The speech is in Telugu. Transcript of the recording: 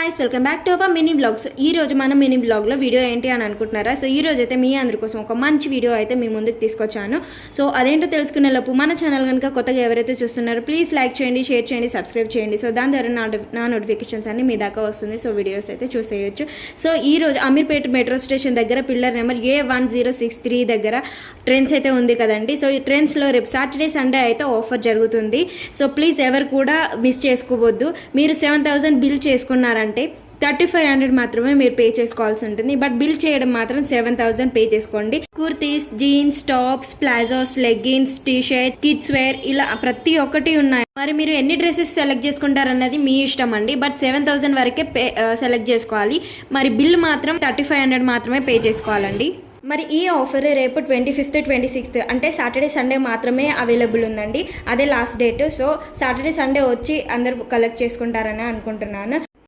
Guys welcome back to our mini blog. So ఈ రోజు మన మినీ బ్లాగ్లో వీడియో ఏంటి అని అనుకుంటున్నారా? సో ఈ రోజు అయితే మీ అందరి కోసం ఒక మంచి వీడియో అయితే మీ ముందుకు తీసుకొచ్చాను. సో అదేంటో తెలుసుకునే లోపు మన ఛానల్ కనుక కొత్తగా ఎవరైతే చూస్తున్నారో ప్లీజ్ లైక్ చేయండి, షేర్ చేయండి, సబ్స్క్రైబ్ చేయండి. సో దాని ద్వారా నా నోటిఫికేషన్స్ అన్ని మీ దాకా వస్తుంది. సో వీడియోస్ అయితే చూసేయచ్చు. సో ఈ రోజు అమీర్పేట మెట్రో స్టేషన్ దగ్గర పిల్లర్ నెంబర్ A1063 దగ్గర ట్రైన్స్ అయితే ఉంది కదండి. సో ఈ ట్రైన్స్లో రేపు సాటర్డే సండే అయితే ఆఫర్ జరుగుతుంది. సో ప్లీజ్ ఎవరు కూడా మిస్ చేసుకోవద్దు. మీరు 7,000 బిల్ చేసుకున్నారంటే 3,500 మాత్రమే మీరు పే చేసుకోవాల్సి ఉంటుంది. బట్ బిల్ చేయడం మాత్రం 7,000 పే చేసుకోండి. Kurtis, jeans, tops, palazzos, leggings, t-shirt, kids wear ఇలా ప్రతి ఒక్కటి ఉన్నాయి. మరి మీరు ఎన్ని డ్రెస్సెస్ సెలెక్ట్ చేసుకుంటారన్నది మీ ఇష్టం అండి. బట్ 7,000 వరకే సెలెక్ట్ చేసుకోవాలి. మరి బిల్ మాత్రం 3,500 మాత్రమే పే చేసుకోవాలండి. మరి ఈ ఆఫర్ రేపు 25th, 26th అంటే సాటర్డే సండే మాత్రమే అవైలబుల్ ఉందండి. అదే last date. So Saturday Sunday వచ్చి అందరూ కలెక్ట్ చేసుకుంటారని అనుకుంటున్నాను.